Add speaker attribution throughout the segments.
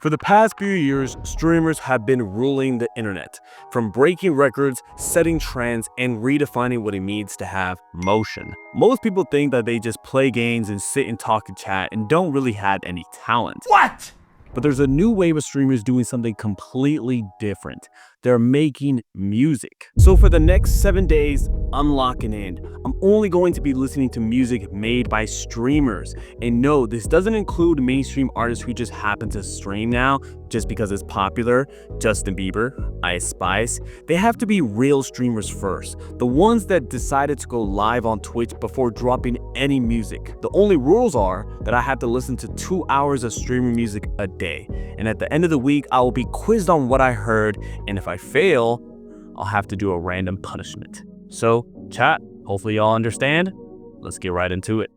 Speaker 1: For the past few years, streamers have been ruling the internet, from breaking records, setting trends, and redefining what it means to have motion. Most people think that they just play games and sit and talk and chat and don't really have any talent.
Speaker 2: What?
Speaker 1: But there's a new wave of streamers doing something completely different. They're making music. So for the next 7 days, I'm locking in. I'm only going to be listening to music made by streamers. And no, this doesn't include mainstream artists who just happen to stream now just because it's popular. Justin Bieber, Ice Spice. They have to be real streamers first. The ones that decided to go live on Twitch before dropping any music. The only rules are that I have to listen to 2 hours of streaming music a day. And at the end of the week, I will be quizzed on what I heard, and if I fail, I'll have to do a random punishment. So, chat, hopefully y'all understand. Let's get right into it.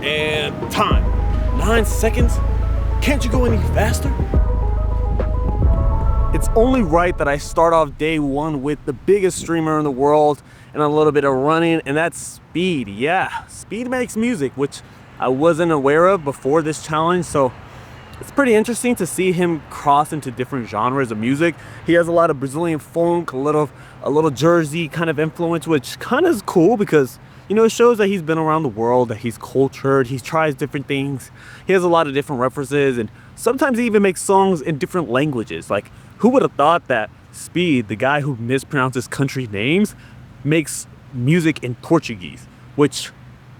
Speaker 1: And time. 9 seconds? Can't you go any faster? It's only right that I start off day one with the biggest streamer in the world and a little bit of running, and that's Speed. Yeah, Speed makes music, which I wasn't aware of before this challenge, so it's pretty interesting to see him cross into different genres of music. He has a lot of Brazilian funk, a little Jersey kind of influence, which kind of is cool because, you know, it shows that he's been around the world, that he's cultured, he tries different things. He has a lot of different references, and sometimes he even makes songs in different languages. Like, who would have thought that Speed, the guy who mispronounces country names, makes music in Portuguese, which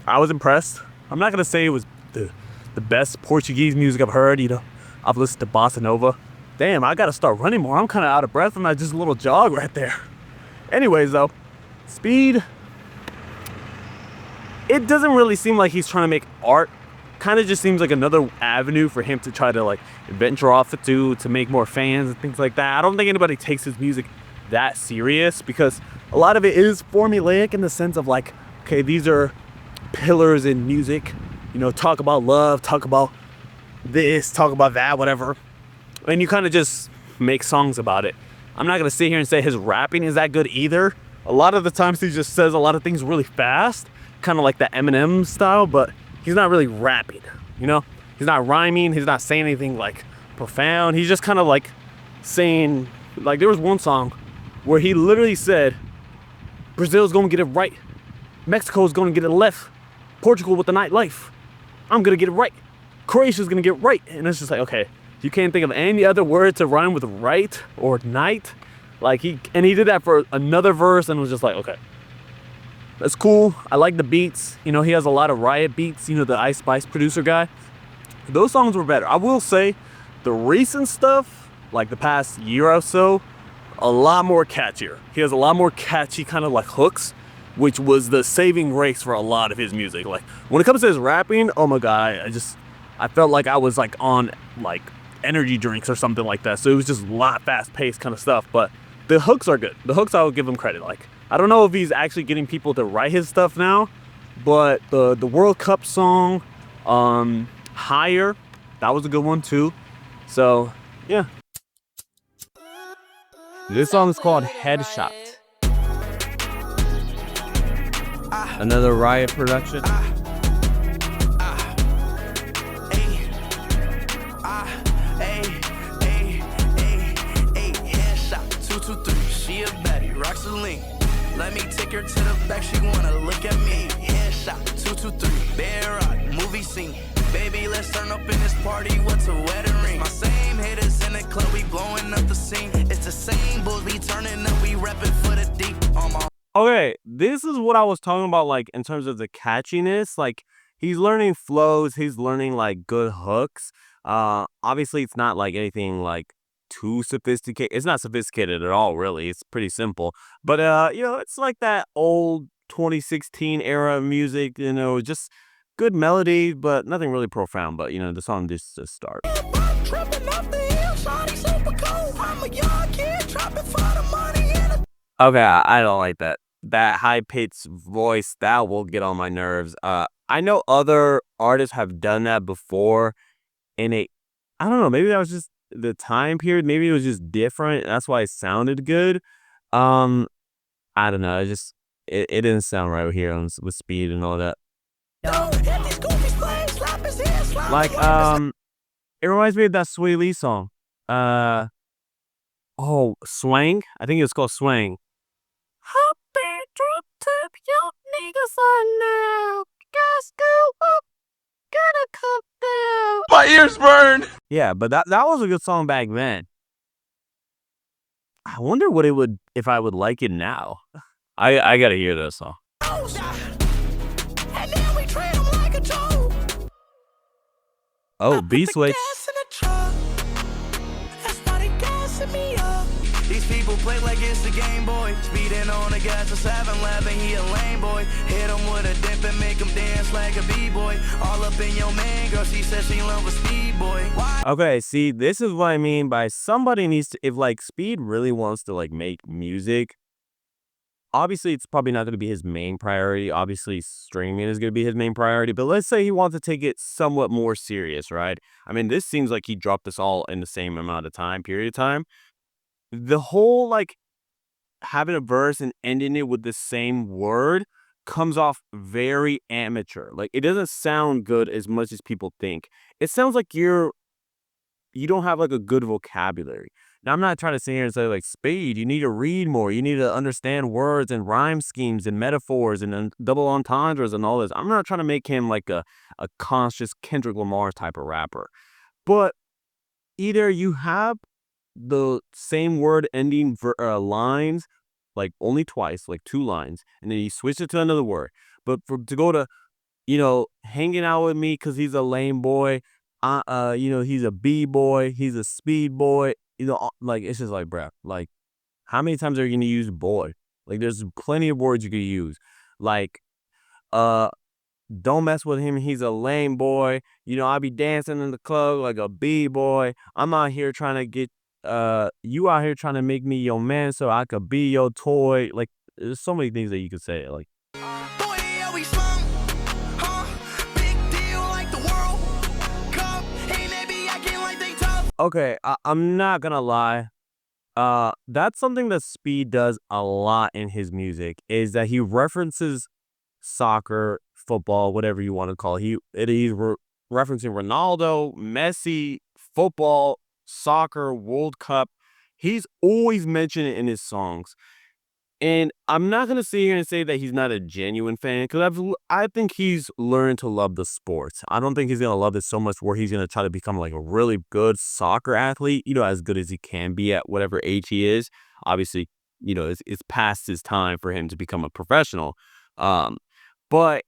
Speaker 1: I was impressed. I'm not gonna say it was the best Portuguese music I've heard. You know, I've listened to bossa nova. Damn, I gotta start running more. I'm kind of out of breath from that just a little jog right there. Anyways though, Speed, it doesn't really seem like he's trying to make art. Kind of just seems like another avenue for him to try to like venture off to make more fans and things like that. I don't think anybody takes his music that serious because a lot of it is formulaic in the sense of like, okay, these are pillars in music, you know, talk about love, talk about this, talk about that, whatever, and you kind of just make songs about it. I'm not gonna sit here and say his rapping is that good either. A lot of the times he just says a lot of things really fast, kind of like that Eminem style, but he's not really rapping, you know? He's not rhyming, he's not saying anything like profound. He's just kind of like saying, like there was one song where he literally said, Brazil's gonna get it right. Mexico's gonna get it left. Portugal with the nightlife. I'm gonna get it right. Croatia's gonna get it right. And it's just like, okay, you can't think of any other word to rhyme with right or night. Like he did that for another verse and was just like, okay. That's cool. I like the beats. You know, he has a lot of Riot beats, you know, the Ice Spice producer guy. Those songs were better. I will say the recent stuff, like the past year or so, a lot more catchier. He has a lot more catchy kind of like hooks, which was the saving grace for a lot of his music. Like when it comes to his rapping, oh my God, I felt like I was like on like energy drinks or something like that. So it was just a lot fast paced kind of stuff, but the hooks are good. The hooks, I will give him credit. Like, I don't know if he's actually getting people to write his stuff now, but the World Cup song, Higher, that was a good one too. So, yeah. This song is called Headshot. Another Riot production.
Speaker 3: Let me take her to the back, she wanna look at me. Headshot, 223, bear rock, movie scene. Baby, let's turn up in this party, what's a wedding ring? My same haters in the club, we blowing up the scene. It's the same bulls, we turning up, we repping for the deep.
Speaker 1: Okay, this is what I was talking about, like, in terms of the catchiness. Like, he's learning flows, he's learning, like, good hooks. Obviously, it's not, like, anything, like, too sophisticated. It's not sophisticated at all, really. It's pretty simple. But you know, it's like that old 2016 era music, you know, just good melody, but nothing really profound. But you know, the song just starts. Okay, I don't like that. That high-pitched voice, that will get on my nerves. I know other artists have done that before, and I don't know, maybe that was just the time period, maybe it was just different. That's why it sounded good. I don't know. It didn't sound right here with speed and all that. Like it reminds me of that Sway Lee song. Uh oh, Swang. I think it's called Swang.
Speaker 3: My ears burn.
Speaker 1: Yeah, but that was a good song back then. I wonder what it would if I would like it now. I gotta hear this song. Oh, beat switch.
Speaker 3: These people play like it's the Game Boy. Speeding on the gas for 7-Eleven, he a lame boy. Hit him with a dip and make him dance like a B-boy. All up in your man, girl, she said she love a speed boy. Why?
Speaker 1: Okay, see, this is what I mean by somebody needs to, if like Speed really wants to like make music, obviously it's probably not going to be his main priority. Obviously streaming is going to be his main priority, but let's say he wants to take it somewhat more serious, right? I mean, this seems like he dropped this all in the same amount of time, period of time. The whole like having a verse and ending it with the same word comes off very amateur. Like it doesn't sound good as much as people think. It sounds like you don't have like a good vocabulary. Now I'm not trying to sit here and say like Speed, you need to read more. You need to understand words and rhyme schemes and metaphors and double entendres and all this. I'm not trying to make him like a conscious Kendrick Lamar type of rapper. But either you have the same word ending lines like only twice, like 2 lines, and then you switch it to another word. But to go to, hanging out with me because he's a lame boy, he's a B-boy, he's a speed boy, like it's just like, bruh, like how many times are you gonna use boy? Like there's plenty of words you could use. Like, don't mess with him. He's a lame boy. I be dancing in the club like a B-boy. I'm out here trying to get you out here trying to make me your man so I could be your toy. Like there's so many things that you could say. Like okay, I'm not gonna lie. That's something that Speed does a lot in his music is that he references soccer, football, whatever you want to call it. He's referencing Ronaldo, Messi, football, soccer, World Cup. He's always mentioned it in his songs. And I'm not gonna sit here and say that he's not a genuine fan because I think he's learned to love the sport. I don't think he's gonna love it so much where he's gonna try to become like a really good soccer athlete. As good as he can be at whatever age he is. Obviously, it's past his time for him to become a professional. But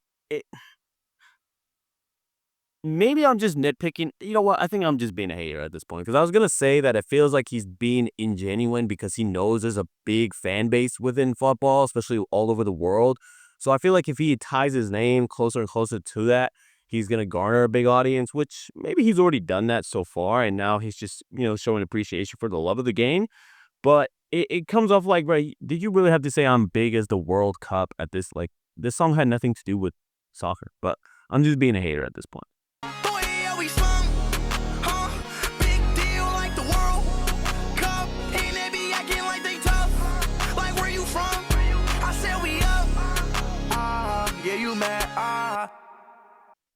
Speaker 1: maybe I'm just nitpicking. You know what? I think I'm just being a hater at this point because I was gonna say that it feels like he's being ingenuine because he knows there's a big fan base within football, especially all over the world. So I feel like if he ties his name closer and closer to that, he's gonna garner a big audience, which maybe he's already done that so far, and now he's just showing appreciation for the love of the game. But it comes off like, right? Did you really have to say I'm big as the World Cup at this? Like this song had nothing to do with soccer, but I'm just being a hater at this point.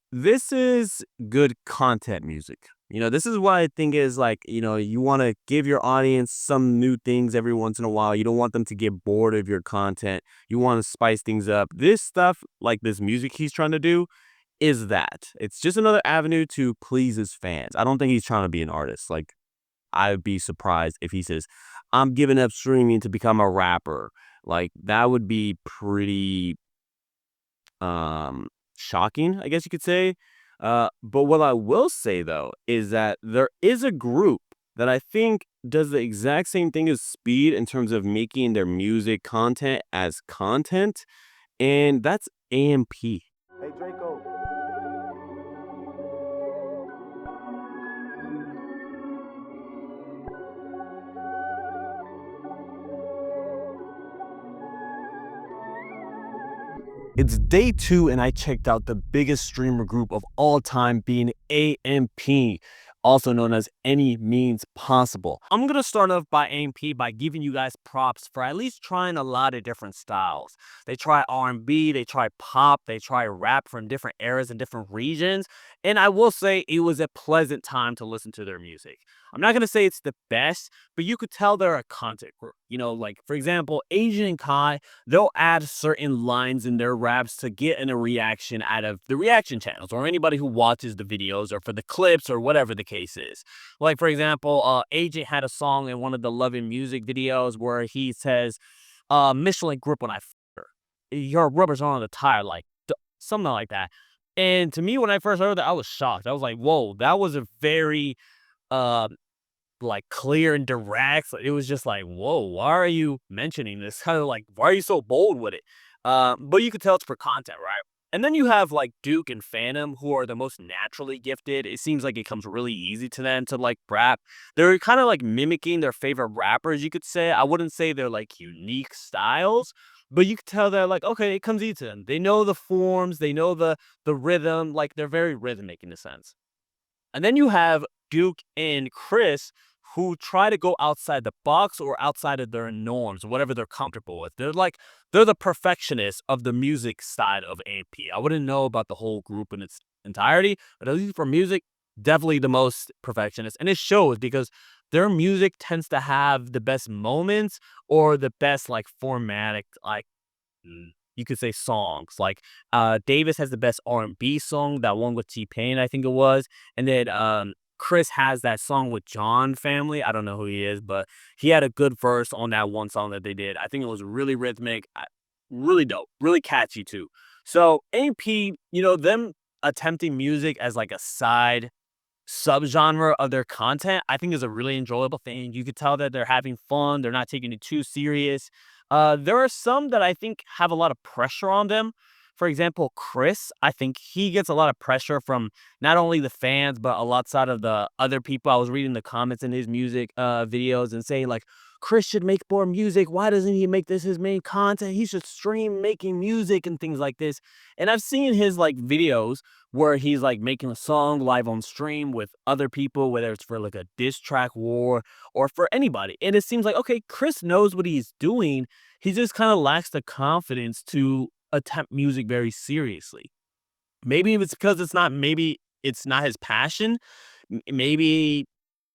Speaker 1: This is good content music. This is what I think is like, you want to give your audience some new things every once in a while. You don't want them to get bored of your content. You want to spice things up. This stuff, like this music he's trying to do, is that. It's just another avenue to please his fans. I don't think he's trying to be an artist. Like, I'd be surprised if he says, I'm giving up streaming to become a rapper. Like, that would be pretty shocking, I guess you could say. But what I will say though is that there is a group that I think does the exact same thing as Speed in terms of making their music content as content, and that's AMP. Hey Draco. It's day 2 and I checked out the biggest streamer group of all time being AMP. also known as Any Means Possible. I'm gonna start off by AMP by giving you guys props for at least trying a lot of different styles. They try R&B, they try pop, they try rap from different eras and different regions, and I will say it was a pleasant time to listen to their music. I'm not gonna say it's the best, but you could tell they're a content group. Like for example, Asian and Kai, they'll add certain lines in their raps to get in a reaction out of the reaction channels or anybody who watches the videos or for the clips or whatever the case is. Like for example, Agent had a song in one of the Loving Music videos where he says, Michelin grip when I f her. Your rubbers are on the tire, like something like that. And to me, when I first heard that, I was shocked. I was like, whoa, that was a very uh like clear and direct. So it was just like, whoa, why are you mentioning this? Kind of like, why are you so bold with it? But you could tell it's for content, right? And then you have like Duke and Phantom, who are the most naturally gifted. It seems like it comes really easy to them to like rap. They're kind of like mimicking their favorite rappers, you could say. I wouldn't say they're like unique styles, but you could tell they're like, okay, it comes easy to them. They know the forms, they know the rhythm, like they're very rhythmic in a sense. And then you have Duke and Chris who try to go outside the box or outside of their norms, whatever they're comfortable with. They're the perfectionists of the music side of AMP. I wouldn't know about the whole group in its entirety, but at least for music, definitely the most perfectionist. And it shows because their music tends to have the best moments or the best like formatic you could say songs. Like Davis has the best R&B song, that one with T-Pain, I think it was. And then Chris has that song with John Family. I don't know who he is, but he had a good verse on that one song that they did. I think it was really rhythmic, really dope, really catchy too. So AP, them attempting music as like a side subgenre of their content, I think is a really enjoyable thing. You could tell that they're having fun. They're not taking it too serious. There are some that I think have a lot of pressure on them. For example, Chris, I think he gets a lot of pressure from not only the fans, but a lot side of the other people. I was reading the comments in his music videos and saying like, Chris should make more music. Why doesn't he make this his main content? He should stream making music and things like this. And I've seen his like videos where he's like making a song live on stream with other people, whether it's for like a diss track war or for anybody. And it seems like, okay, Chris knows what he's doing. He just kind of lacks the confidence to attempt music very seriously. Maybe it's because maybe it's not his passion. Maybe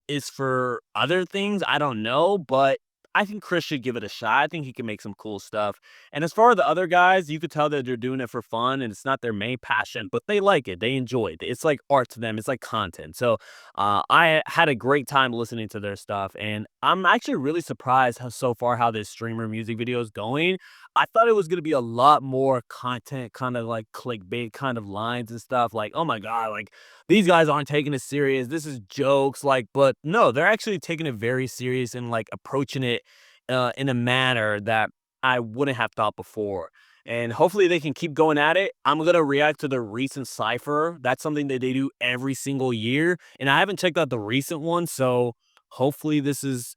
Speaker 1: is for other things, I don't know, but I think Chris should give it a shot. I think he can make some cool stuff. And as far as the other guys, you could tell that they're doing it for fun and it's not their main passion, but they like it. They enjoy it. It's like art to them. It's like content. So I had a great time listening to their stuff. And I'm actually really surprised so far how this streamer music video is going. I thought it was going to be a lot more content, kind of like clickbait kind of lines and stuff. Like, oh my God, like these guys aren't taking it serious. This is jokes. Like, but no, they're actually taking it very serious and like approaching it in a manner that I wouldn't have thought before. And hopefully they can keep going at it. I'm going to react to the recent Cypher. That's something that they do every single year. And I haven't checked out the recent one. So hopefully this is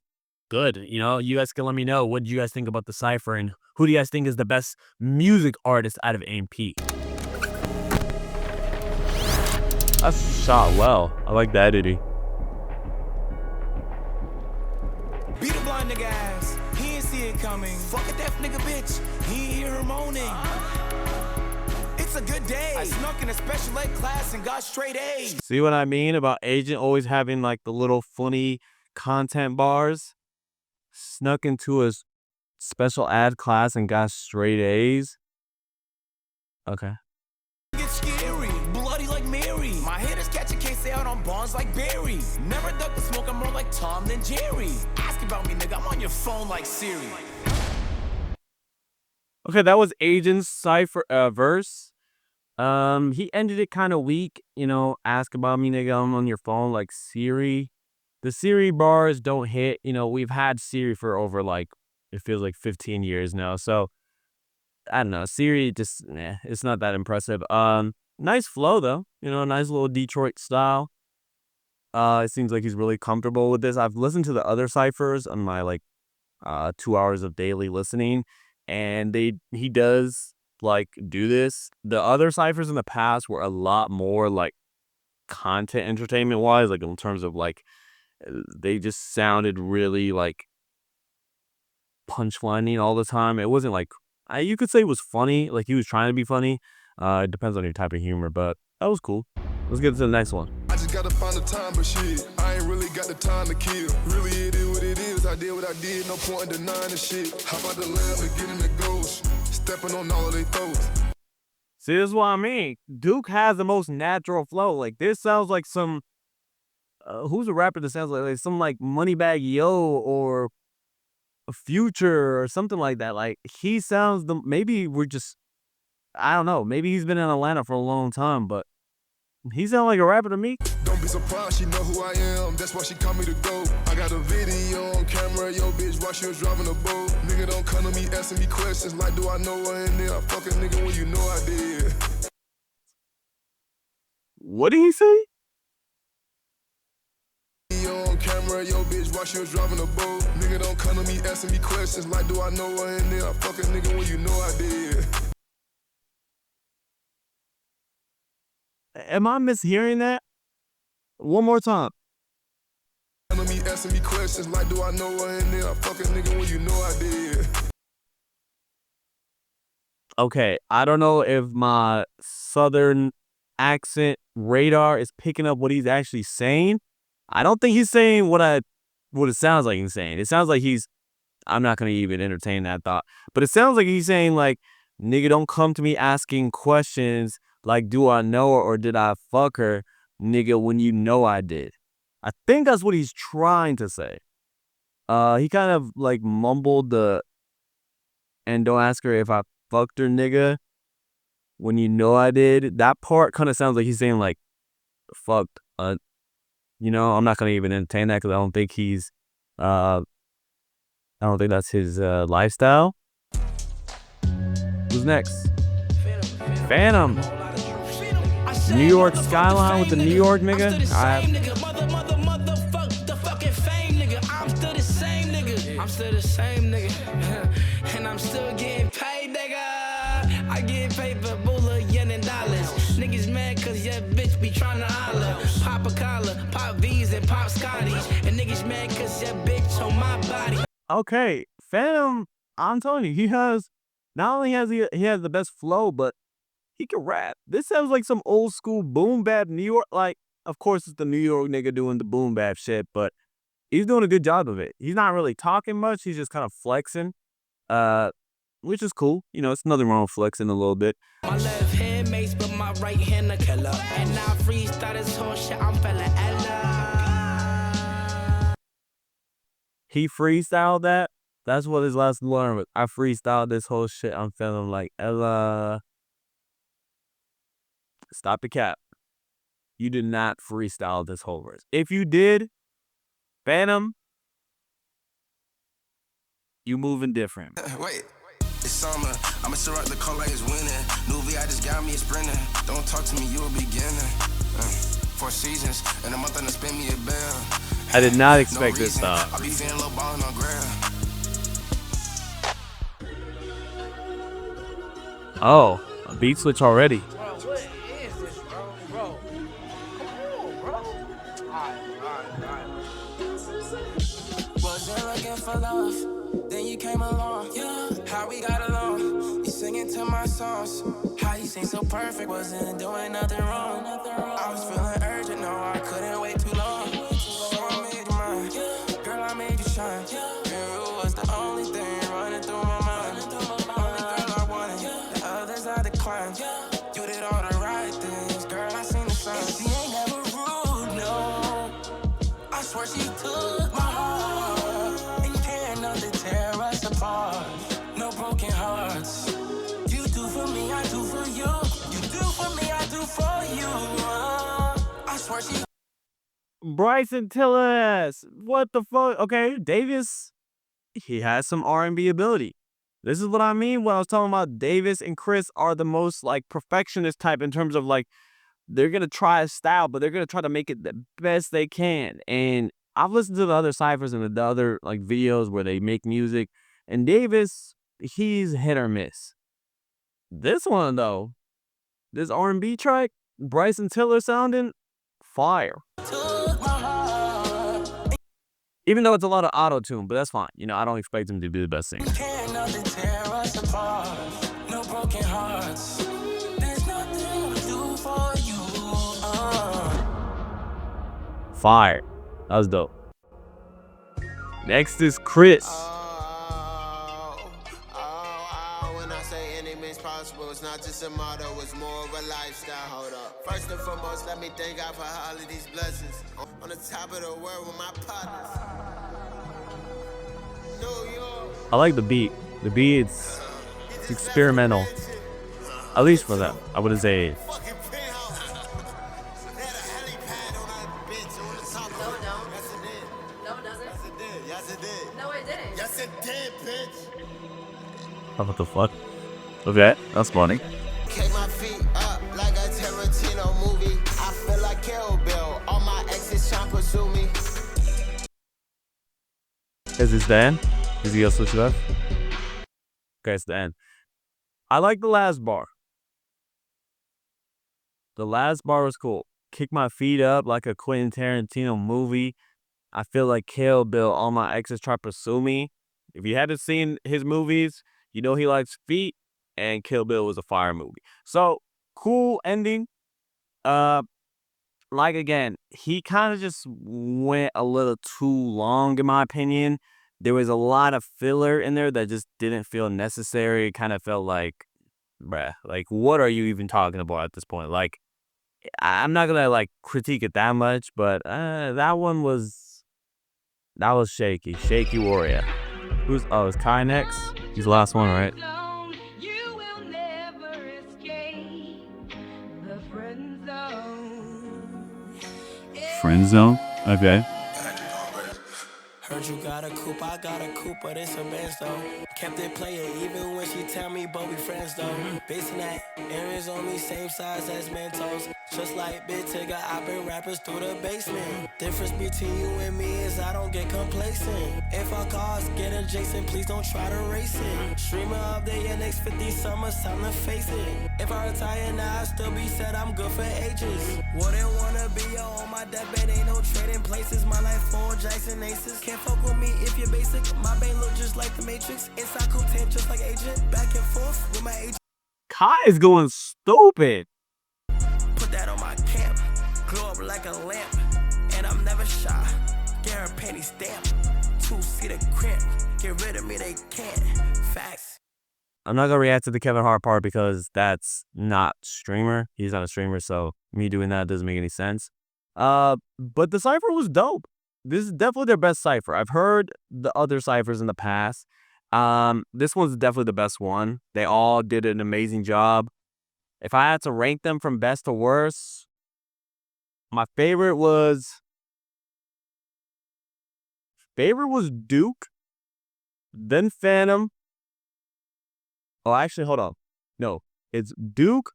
Speaker 1: good. You guys can let me know. What do you guys think about the Cypher? And who do you guys think is the best music artist out of AMP? That's shot well. I like the editing.
Speaker 2: Beat a blind nigga ass. He ain't see it coming. Fuck a deaf nigga bitch. He ain't hear her moaning. It's a good day. I snuck in a special ed class and got straight A's.
Speaker 1: See what I mean about Agent always having like the little funny content bars? Snuck into a special ed class and got straight A's? Okay.
Speaker 2: Get scary. Bloody like Mary. My haters catch a case out on bonds like Barry. Never duck the smoke, I'm more like Tom than Jerry. Ask about me, nigga, I'm on your phone like Siri.
Speaker 1: Okay, that was Agent's Cypher verse. He ended it kind of weak, ask about me, nigga, I'm on your phone like Siri. The Siri bars don't hit, we've had Siri for over like, it feels like 15 years now. So I don't know, Siri just, it's not that impressive. Nice flow though, nice little Detroit style. It seems like he's really comfortable with this. I've listened to the other ciphers on my like 2 hours of daily listening, and he does like do this. The other ciphers in the past were a lot more like content entertainment wise, like in terms of like they just sounded really like punchlining all the time. It wasn't like you could say it was funny, like he was trying to be funny. It depends on your type of humor, but that was cool. Let's get to the next one.
Speaker 4: I just gotta find the time, but shit, I ain't really got the time to kill. Really, it is what it is. I did what I did, no point in denying the shit. How about the lamb and getting the ghost? Stepping on all of their throats.
Speaker 1: See, this is what I mean. Duke has the most natural flow. Like this sounds like some who's a rapper that sounds like some like Moneybagg Yo or a Future or something like that. Like he sounds maybe we're just I don't know. Maybe he's been in Atlanta for a long time, but he sounds like a rapper to me.
Speaker 4: Don't be surprised, she know who I am. That's why she call me to go. I got a video on camera, yo bitch, while she was driving a boat. Nigga don't come to me asking me questions like, do I know her? And then I fuck a nigga when you know I did.
Speaker 1: What did he say?
Speaker 4: On camera, yo bitch, while she was driving a boat. Nigga don't come to me asking me questions like, do I know her? And then I fuck a nigga when you know I did.
Speaker 1: Am I mishearing that? One more time.
Speaker 4: Me asking me questions like, do I know her? And then I fuck a nigga when you know I did.
Speaker 1: Okay, I don't know if my southern accent radar is picking up what he's actually saying. I don't think he's saying what it sounds like he's saying. It sounds like I'm not gonna even entertain that thought. But it sounds like he's saying like, nigga, don't come to me asking questions like, do I know her or did I fuck her, nigga, when you know I did. I think that's what he's trying to say. He kind of like mumbled and don't ask her if I fucked her, nigga, when you know I did. That part kind of sounds like he's saying like, fucked. You know, I'm not gonna even entertain that because I don't think I don't think that's his lifestyle. Who's next? Phantom. New York skyline with the New York nigga.
Speaker 3: I'm still the same nigga, and I'm still getting paid, nigga. I get paid for boola, yen, and dollars. Niggas mad cause your bitch be tryna holler. Pop a collar, pop V's and pop Scotties. And niggas mad cause your bitch on my body.
Speaker 1: Okay, Phantom, I'm telling you, he has, not only has he has the best flow, but he can rap. This sounds like some old school boom bap New York. Like, of course, it's the New York nigga doing the boom bap shit, but he's doing a good job of it. He's not really talking much. He's just kind of flexing, which is cool. You know, it's nothing wrong with flexing a little bit.
Speaker 3: My left hand mace, but my right hand a killer. And now freestyle this whole shit, I'm fella Ella.
Speaker 1: He freestyled that. That's what his last line was. I freestyled this whole shit. I'm feeling like Ella. Stop the cap. You did not freestyle this whole verse. If you did, Phantom, you moving different.
Speaker 5: Wait, it's summer. I'ma still rock the car like it's winning. New V, I just got me a sprinter. Don't talk to me, you a beginner. 4 seasons, and a month I done spend me a bill.
Speaker 1: I did not expect this stuff.
Speaker 5: I be feeling low ballin' on grill.
Speaker 1: Oh, a beat switch already.
Speaker 3: For love, then you came along. Yeah, how we got along. You singing to my songs. How you sing so perfect, wasn't doing nothing wrong. I was feeling urgent, no, I couldn't wait too long. So I made you mine, girl, I made you shine. You was the only thing running through my mind. Only girl I wanted, the others I declined. You did all the right things, girl, I seen the signs. She ain't never rude, no. I swear she took my heart. No broken hearts. You do for me, I do for you. You do for me, I do for you. I swear she.
Speaker 1: Bryson Tiller, what the fuck? Okay, Davis, he has some R&B ability. This is what I mean when I was talking about Davis and Chris are the most like perfectionist type in terms of like they're gonna try a style, but they're gonna try to make it the best they can. And I've listened to the other ciphers and the other like videos where they make music, and Davis, he's hit or miss. This one though, this R&B track, Bryson Tiller sounding fire. Even though it's a lot of auto-tune, but that's fine. You know, I don't expect him to be the best singer.
Speaker 2: Can't nothing tear us apart. No broken hearts. There's nothing to do for you.
Speaker 1: Fire. That was dope. Next is Chris.
Speaker 6: When I say anything's possible, it's not just a motto, it's more of a lifestyle. Hold up. First and foremost, let me thank God for all of these blessings. On the top of the world with my partners. New York.
Speaker 1: I like the beat. The beat, it's experimental. At least for them. I wouldn't say.
Speaker 6: Fucking penthouse. They had a helipad on that bitch on the top of it. Yes, it did.
Speaker 7: No, it doesn't.
Speaker 6: Yes, it did. Yes, it did.
Speaker 7: No, it didn't.
Speaker 6: Yes, it did, bitch.
Speaker 1: What the fuck? Okay, that's funny.
Speaker 6: Kick my feet up like a Tarantino movie. I feel like Kill Bill. All my exes trying to pursue me.
Speaker 1: Is this the end? Is he gonna switch it up? Okay, it's the end. I like the last bar. The last bar was cool. Kick my feet up like a Quentin Tarantino movie. I feel like Kill Bill. All my exes try to pursue me. If you haven't seen his movies, you know he likes feet, and Kill Bill was a fire movie. So, cool ending. Like again, he kind of just went a little too long in my opinion. There was a lot of filler in there that just didn't feel necessary. It kind of felt like, bruh, like what are you even talking about at this point? Like, I'm not gonna like critique it that much, but that was shaky. Shaky Warrior. It's Kai next? He's the last one, right?
Speaker 8: You will never escape the friend zone.
Speaker 1: Friend Zone? Okay.
Speaker 2: Heard you got a coupe, I got a coupe, but it's a Benz though. Kept it playing even when she tell me, but we friends though. Basing that, earrings on me, same size as Mentos. Just like Big Tigger, I been rappers through the basement. Difference between you and me is I don't get complacent. If our cars get adjacent, please don't try to race it. Streamer of the year, next 50 summers, time to face it. If I retire now, I still be said I'm good for ages. Wouldn't wanna be on my deathbed, ain't no trading places. My life full Jackson Aces. Can't fuck with me if you're basic. My bane look just like the Matrix. Inside cool 10 just like Agent. Back and forth with my agent.
Speaker 1: Kai is going stupid.
Speaker 2: Put that on my camp. Glow up like a lamp. And I'm never shy. Garrett penny stamp. 2-seater cramp. Get rid of me, they can't. Facts.
Speaker 1: I'm not gonna react to the Kevin Hart part because that's not streamer. He's not a streamer, so me doing that doesn't make any sense. But the Cypher was dope. This is definitely their best Cypher. I've heard the other Cyphers in the past. This one's definitely the best one. They all did an amazing job. If I had to rank them from best to worst, my favorite was Duke, then Phantom. Oh, actually, hold on. No, it's Duke,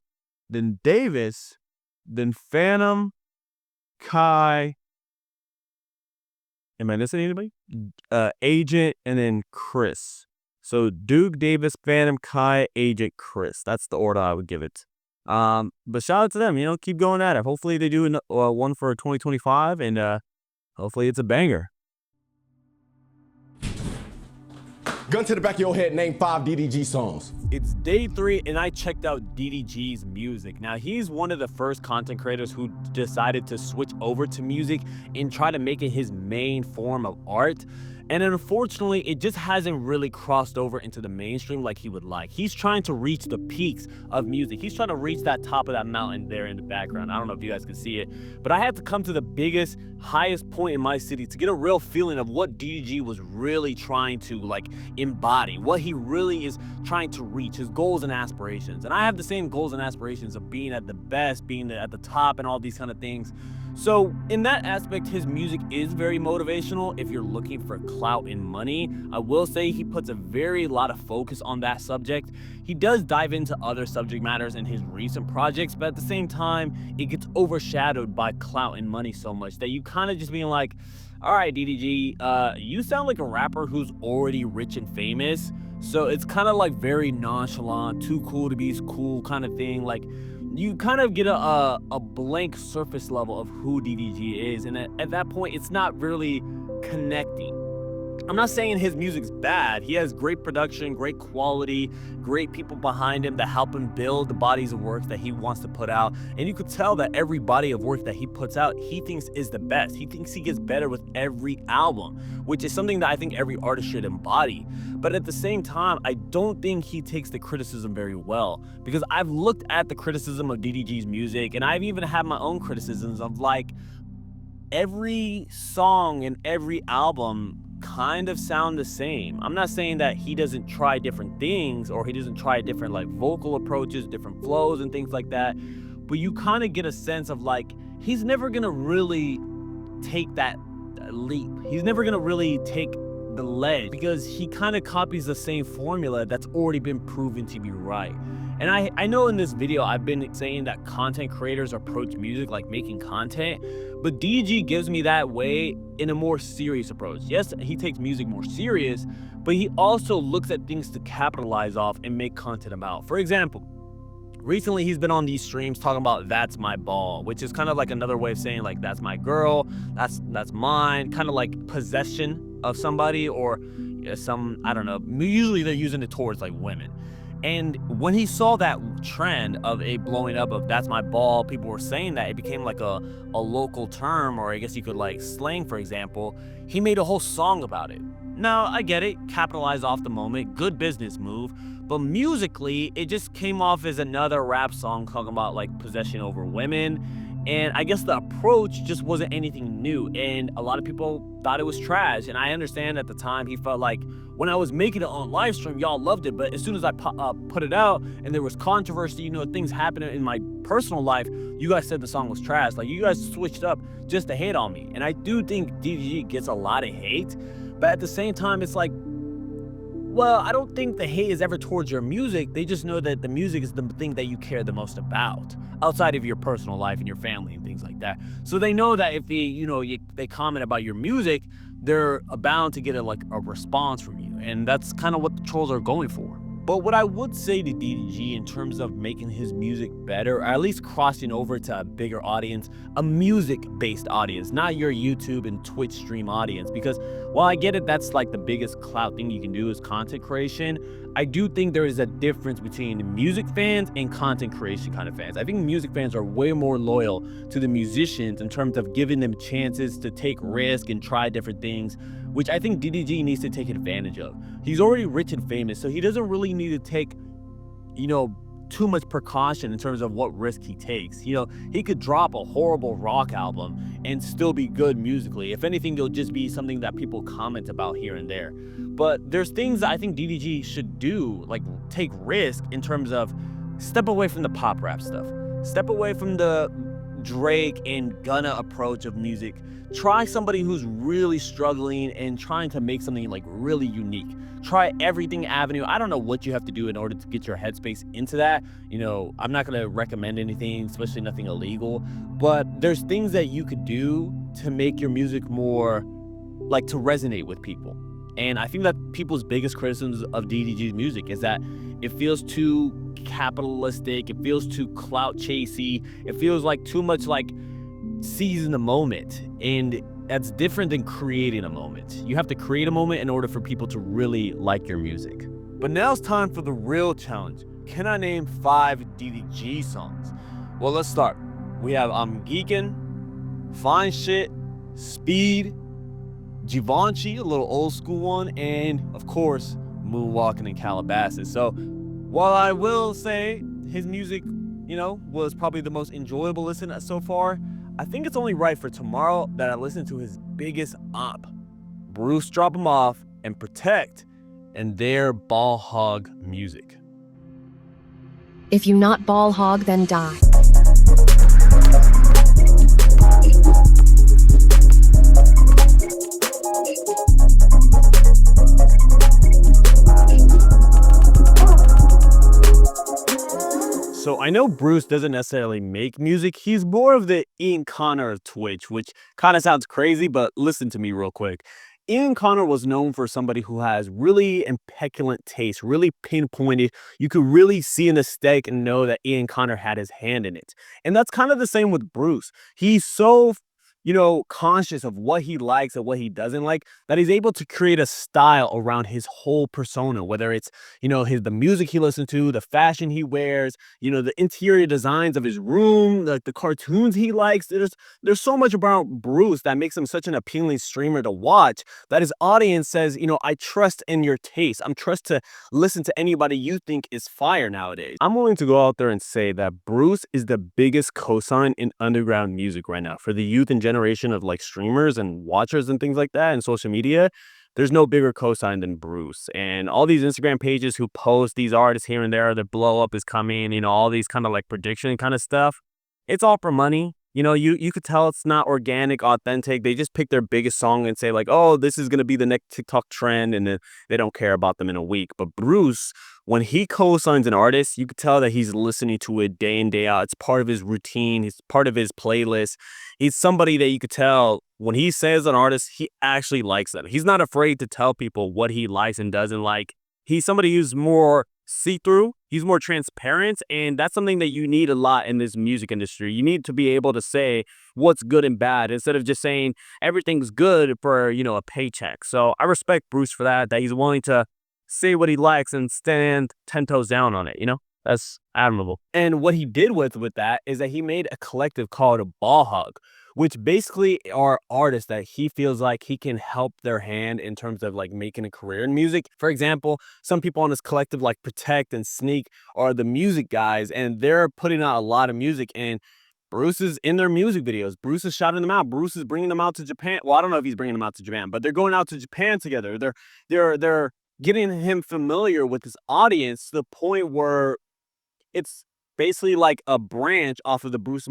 Speaker 1: then Davis, then Phantom, Kai. Am I missing anybody? Agent, and then Chris. So Duke, Davis, Phantom, Kai, Agent, Chris. That's the order I would give it. But shout out to them. You know, keep going at it. Hopefully they do one for 2025, and hopefully it's a banger.
Speaker 9: Gun to the back of your head, name 5 DDG songs.
Speaker 1: It's day 3, and I checked out DDG's music. Now, he's one of the first content creators who decided to switch over to music and try to make it his main form of art. And unfortunately, it just hasn't really crossed over into the mainstream like he would like. He's trying to reach the peaks of music. He's trying to reach that top of that mountain there in the background. I don't know if you guys can see it, but I had to come to the biggest, highest point in my city to get a real feeling of what DDG was really trying to like embody, what he really is trying to reach, his goals and aspirations. And I have the same goals and aspirations of being at the best, being at the top and all these kind of things. So in that aspect, his music is very motivational if you're looking for clout and money. I will say he puts a very lot of focus on that subject. He does dive into other subject matters in his recent projects, but at the same time, it gets overshadowed by clout and money so much that you kind of just being like, all right, DDG, you sound like a rapper who's already rich and famous. So it's kind of like very nonchalant, too cool to be cool kind of thing. Like, you kind of get a blank surface level of who DDG is, and at that point, it's not really connecting. I'm not saying his music's bad. He has great production, great quality, great people behind him that help him build the bodies of work that he wants to put out. And you could tell that every body of work that he puts out, he thinks is the best. He thinks he gets better with every album, which is something that I think every artist should embody. But at the same time, I don't think he takes the criticism very well, because I've looked at the criticism of DDG's music, and I've even had my own criticisms of like every song and every album kind of sound the same. I'm not saying that he doesn't try different things or he doesn't try different like vocal approaches, different flows and things like that, but you kind of get a sense of like he's never gonna really take that leap. He's never gonna really take the ledge, because he kind of copies the same formula that's already been proven to be right. And I know in this video I've been saying that content creators approach music like making content, but DDG gives me that way in a more serious approach. Yes, he takes music more serious, but he also looks at things to capitalize off and make content about. For example, recently he's been on these streams talking about "That's my ball," which is kind of like another way of saying like "that's my girl," that's mine, kind of like possession of somebody, or some, I don't know, usually they're using it towards like women. And when he saw that trend of a blowing up of "that's my ball," people were saying that, it became like a local term, or I guess you could like slang, for example. He made a whole song about it. Now, I get it, capitalize off the moment, good business move, but musically, it just came off as another rap song talking about like possession over women. And I guess the approach just wasn't anything new, and a lot of people thought it was trash. And I understand at the time he felt like, when I was making it on live stream, y'all loved it, but as soon as I put it out and there was controversy, you know, things happening in my personal life, you guys said the song was trash. Like, you guys switched up just to hate on me. And I do think DDG gets a lot of hate, but at the same time, it's like, well, I don't think the hate is ever towards your music. They just know that the music is the thing that you care the most about, outside of your personal life and your family and things like that. So they know that if they comment about your music, they're bound to get a response from you. And that's kind of what the trolls are going for. But what I would say to DDG in terms of making his music better, or at least crossing over to a bigger audience, a music-based audience, not your YouTube and Twitch stream audience, because while I get it, that's like the biggest clout thing you can do is content creation, I do think there is a difference between music fans and content creation kind of fans. I think music fans are way more loyal to the musicians in terms of giving them chances to take risks and try different things, which I think DDG needs to take advantage of. He's already rich and famous, so he doesn't really need to take, too much precaution in terms of what risk he takes. He could drop a horrible rock album and still be good musically. If anything, it'll just be something that people comment about here and there. But there's things that I think DDG should do, like take risk in terms of step away from the pop rap stuff. Step away from the Drake and Gunna approach of music. Try somebody who's really struggling and trying to make something like really unique. Try everything avenue. I don't know what you have to do in order to get your headspace into that. I'm not going to recommend anything, especially nothing illegal, but there's things that you could do to make your music more like to resonate with people. And I think that people's biggest criticisms of DDG's music is that it feels too capitalistic, it feels too clout chasey, it feels like too much like seizing the moment, and that's different than creating a moment. You have to create a moment in order for people to really like your music. But now it's time for the real challenge. Can I name 5 DDG songs? Well, let's start. We have I'm Geekin', Fine Shit, Speed, Givenchy, a little old school one, and of course, Moonwalking in Calabasas. So while I will say his music, was probably the most enjoyable listen so far, I think it's only right for tomorrow that I listen to his biggest op, Bruce Drop 'Em Off and Protect, and their Ball Hog music.
Speaker 7: If you not ball hog, then die.
Speaker 1: So I know Bruce doesn't necessarily make music. He's more of the Ian Connor of Twitch, which kind of sounds crazy, but listen to me real quick. Ian Connor was known for somebody who has really impeccable taste, really pinpointed. You could really see an aesthetic and know that Ian Connor had his hand in it. And that's kind of the same with Bruce. He's so, conscious of what he likes and what he doesn't like, that he's able to create a style around his whole persona, whether it's, the music he listens to, the fashion he wears, the interior designs of his room, like the cartoons he likes. There's so much about Bruce that makes him such an appealing streamer to watch that his audience says, I trust in your taste. I'm trust to listen to anybody you think is fire nowadays. I'm willing to go out there and say that Bruce is the biggest cosign in underground music right now for the youth and generation of like streamers and watchers and things like that and social media. There's no bigger cosign than Bruce. And all these Instagram pages who post these artists here and there, the blow up is coming, all these kind of like prediction kind of stuff. It's all for money. You could tell it's not organic, authentic. They just pick their biggest song and say like, oh, this is going to be the next TikTok trend. And then they don't care about them in a week. But Bruce, when he co-signs an artist, you could tell that he's listening to it day in, day out. It's part of his routine. It's part of his playlist. He's somebody that you could tell when he says an artist, he actually likes them. He's not afraid to tell people what he likes and doesn't like. He's somebody who's more see-through. He's more transparent, and that's something that you need a lot in this music industry. You need to be able to say what's good and bad instead of just saying everything's good for, a paycheck. So I respect Bruce for that he's willing to say what he likes and stand 10 toes down on it, That's admirable. And what he did with that is that he made a collective called a Ball Hug, which basically are artists that he feels like he can help their hand in terms of like making a career in music. For example, some people on this collective like Protect and Sneak are the music guys, and they're putting out a lot of music, and Bruce is in their music videos. Bruce is shouting them out. Bruce is bringing them out to Japan. Well, I don't know if he's bringing them out to Japan, but they're going out to Japan together. They're getting him familiar with his audience to the point where it's basically like a branch off of the Bruce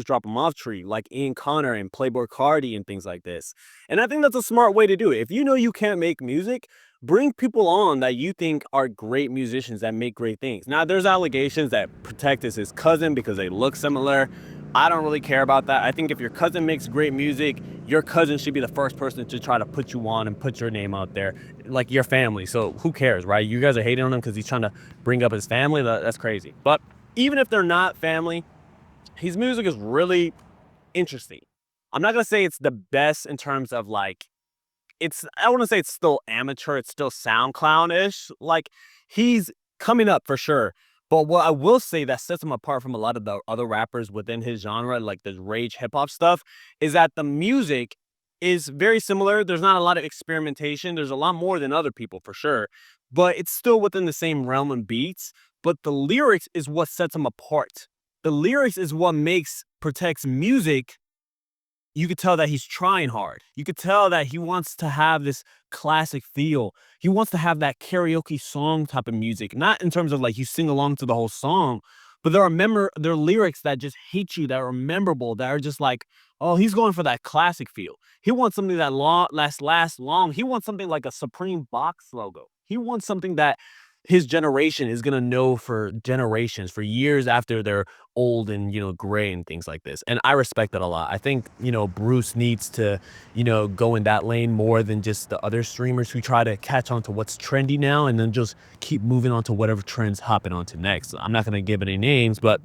Speaker 1: Drop 'Em Off tree, like Ian Connor and Playboi Carti and things like this. And I think that's a smart way to do it. If you know you can't make music, bring people on that you think are great musicians that make great things. Now, there's allegations that Protect is his cousin because they look similar. I don't really care about that. I think if your cousin makes great music, your cousin should be the first person to try to put you on and put your name out there, like your family. So who cares, right? You guys are hating on him because he's trying to bring up his family. That's crazy. But even if they're not family, his music is really interesting. I'm not going to say it's the best in terms of like, I want to say it's still amateur. It's still SoundCloud-ish. Like, he's coming up for sure. But what I will say that sets him apart from a lot of the other rappers within his genre, like the rage hip hop stuff, is that the music is very similar. There's not a lot of experimentation. There's a lot more than other people for sure, but it's still within the same realm and beats. But the lyrics is what sets him apart. The lyrics is what makes Protect's music. You could tell that he's trying hard. You could tell that he wants to have this classic feel. He wants to have that karaoke song type of music, not in terms of like you sing along to the whole song, but there are lyrics that just hit you, that are memorable, that are just like, oh, he's going for that classic feel. He wants something that lasts long. He wants something like a Supreme box logo. He wants something that his generation is going to know for generations, for years after they're old and, gray and things like this. And I respect that a lot. I think, Bruce needs to, go in that lane more than just the other streamers who try to catch on to what's trendy now and then just keep moving on to whatever trends hopping on to next. I'm not going to give any names, but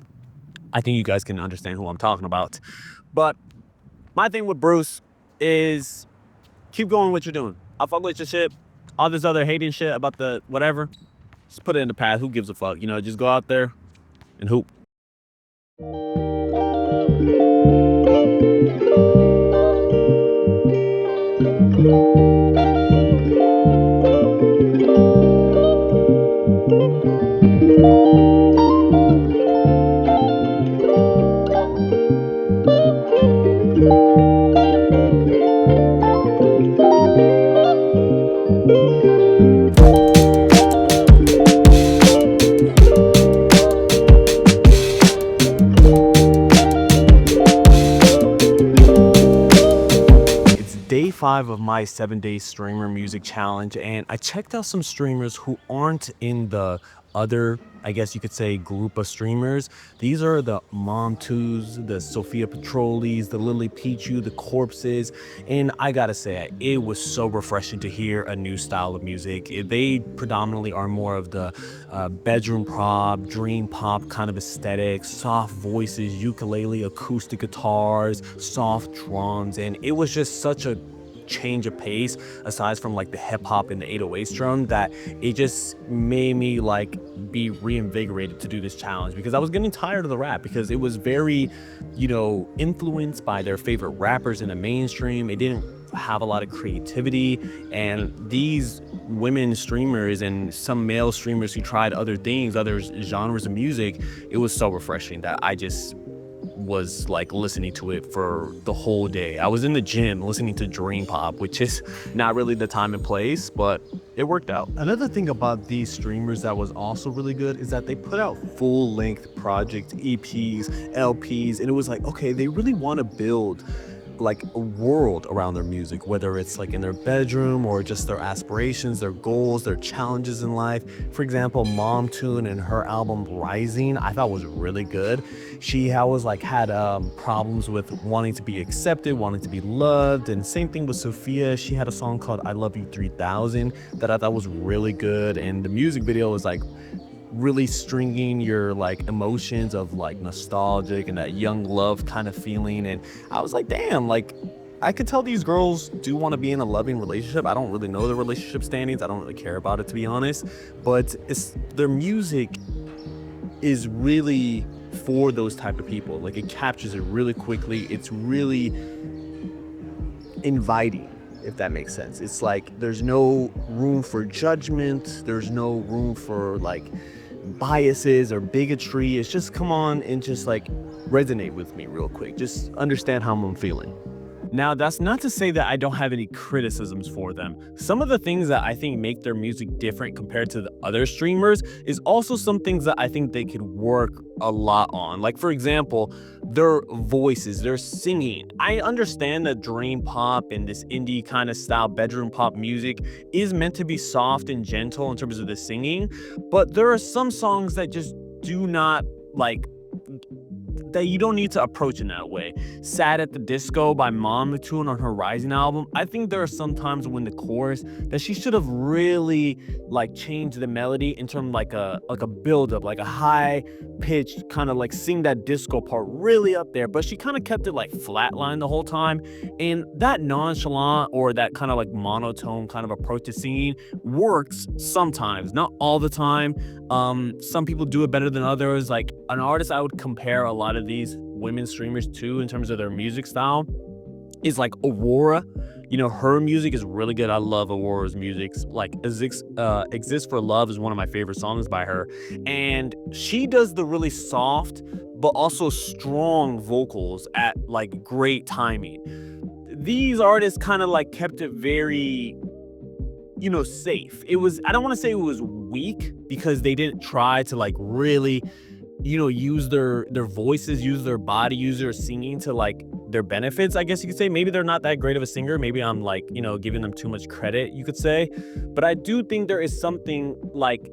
Speaker 1: I think you guys can understand who I'm talking about. But my thing with Bruce is keep going what you're doing. I fuck with your shit. All this other hating shit about the whatever, just put it in the past. Who gives a fuck? Just go out there and hoop. 5 of my 7-day streamer music challenge, and I checked out some streamers who aren't in the other, I guess you could say, group of streamers. These are the Mom 2s, the Sophia Patrolis, the Lily Pichu, the Corpses, and I gotta say, it was so refreshing to hear a new style of music. They predominantly are more of the bedroom pop, dream pop kind of aesthetic, soft voices, ukulele, acoustic guitars, soft drums, and it was just such a change of pace aside from like the hip hop and the 808s drum that it just made me like be reinvigorated to do this challenge, because I was getting tired of the rap, because it was very, you know, influenced by their favorite rappers in the mainstream. It didn't have a lot of creativity, and these women streamers and some male streamers who tried other things, other genres of music, it was so refreshing that I just was like listening to it for the whole day. I was in the gym listening to dream pop, which is not really the time and place, but it worked out. Another thing about these streamers that was also really good is that they put out full-length projects, EPs, LPs, and it was like, okay, they really want to build like a world around their music, whether it's like in their bedroom or just their aspirations, their goals, their challenges in life. For example, Mom Tune and her album Rising, I thought was really good. She had problems with wanting to be accepted, wanting to be loved, and same thing with Sophia. She had a song called I Love You 3000 that I thought was really good, and the music video was like really stringing your like emotions of like nostalgic and that young love kind of feeling. And I was like, damn, like I could tell these girls do want to be in a loving relationship. I don't really know the relationship standings. I don't really care about it, to be honest, but their music is really for those type of people. Like it captures it really quickly. It's really inviting, if that makes sense. It's like there's no room for judgment. There's no room for like biases or bigotry. It's just come on and just like resonate with me real quick. Just understand how I'm feeling. Now, that's not to say that I don't have any criticisms for them. Some of the things that I think make their music different compared to the other streamers is also some things that I think they could work a lot on. Like, for example, their voices, their singing. I understand that dream pop and this indie kind of style bedroom pop music is meant to be soft and gentle in terms of the singing, but there are some songs that just do not like that you don't need to approach in that way. Sad at the Disco by Mom Tune on her Rising album. I think there are some times when the chorus that she should have really like changed the melody in terms of like a build up, like a high pitched kind of like sing that disco part really up there, but she kind of kept it like flatline the whole time. And that nonchalant or that kind of like monotone kind of approach to singing works sometimes, not all the time. Some people do it better than others. Like an artist I would compare a lot of these women streamers to in terms of their music style is like Aurora. You know, her music is really good. I love Aurora's music. Like Exist for Love is one of my favorite songs by her, and she does the really soft but also strong vocals at like great timing. These artists kind of like kept it very, you know, safe. It was, I don't want to say it was weak, because they didn't try to like really, you know, use their voices, use their body, use their singing to like their benefits, I guess you could say. Maybe they're not that great of a singer. Maybe I'm like, you know, giving them too much credit, you could say. But I do think there is something like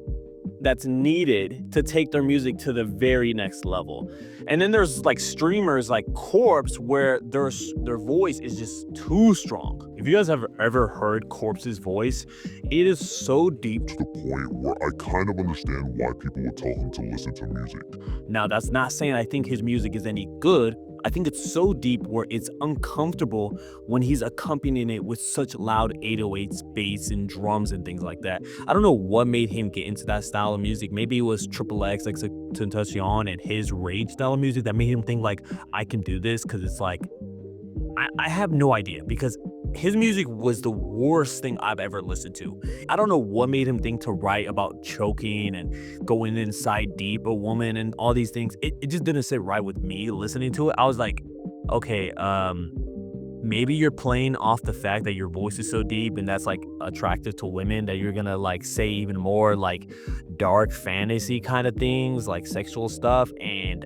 Speaker 1: that's needed to take their music to the very next level. And then there's like streamers like Corpse, where their voice is just too strong. If you guys have ever heard Corpse's voice, it is so deep
Speaker 10: to the point where I kind of understand why people would tell him to listen to music.
Speaker 1: Now, that's not saying I think his music is any good. I think it's so deep where it's uncomfortable when he's accompanying it with such loud 808s, bass, and drums and things like that. I don't know what made him get into that style of music. Maybe it was XXX, like Tentacion, and his rage style of music that made him think like, I can do this, because it's like, I have no idea, because his music was the worst thing I've ever listened to. I don't know what made him think to write about choking and going inside deep a woman and all these things. It just didn't sit right with me listening to it. I was like, okay, maybe you're playing off the fact that your voice is so deep and that's like attractive to women, that you're gonna like say even more like dark fantasy kind of things, like sexual stuff. And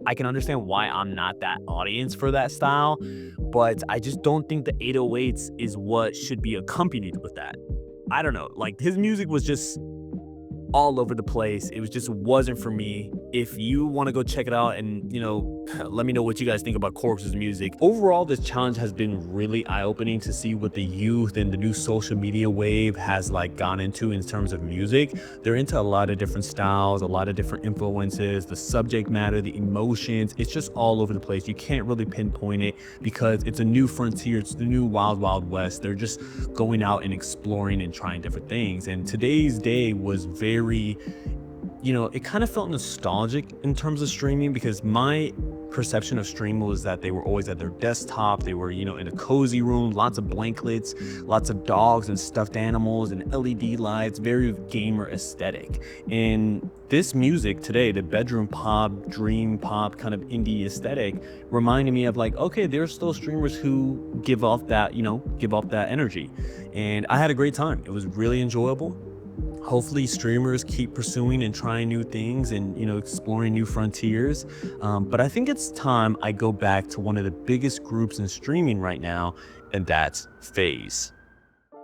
Speaker 1: I can understand why I'm not that audience for that style, but I just don't think the 808s is what should be accompanied with that. I don't know, like his music was just all over the place. It was just wasn't for me. If you want to go check it out and, let me know what you guys think about Corpse's music. Overall, this challenge has been really eye-opening to see what the youth and the new social media wave has like gone into in terms of music. They're into a lot of different styles, a lot of different influences, the subject matter, the emotions. It's just all over the place. You can't really pinpoint it because it's a new frontier. It's the new wild, wild west. They're just going out and exploring and trying different things. And today's day was very, it kind of felt nostalgic in terms of streaming, because my perception of streaming was that they were always at their desktop. They were, in a cozy room, lots of blankets, lots of dogs and stuffed animals and LED lights, very gamer aesthetic. And this music today, the bedroom pop, dream pop kind of indie aesthetic, reminded me of like, okay, there's still streamers who give off that energy. And I had a great time. It was really enjoyable. Hopefully streamers keep pursuing and trying new things and, exploring new frontiers. But I think it's time I go back to one of the biggest groups in streaming right now, and that's FaZe.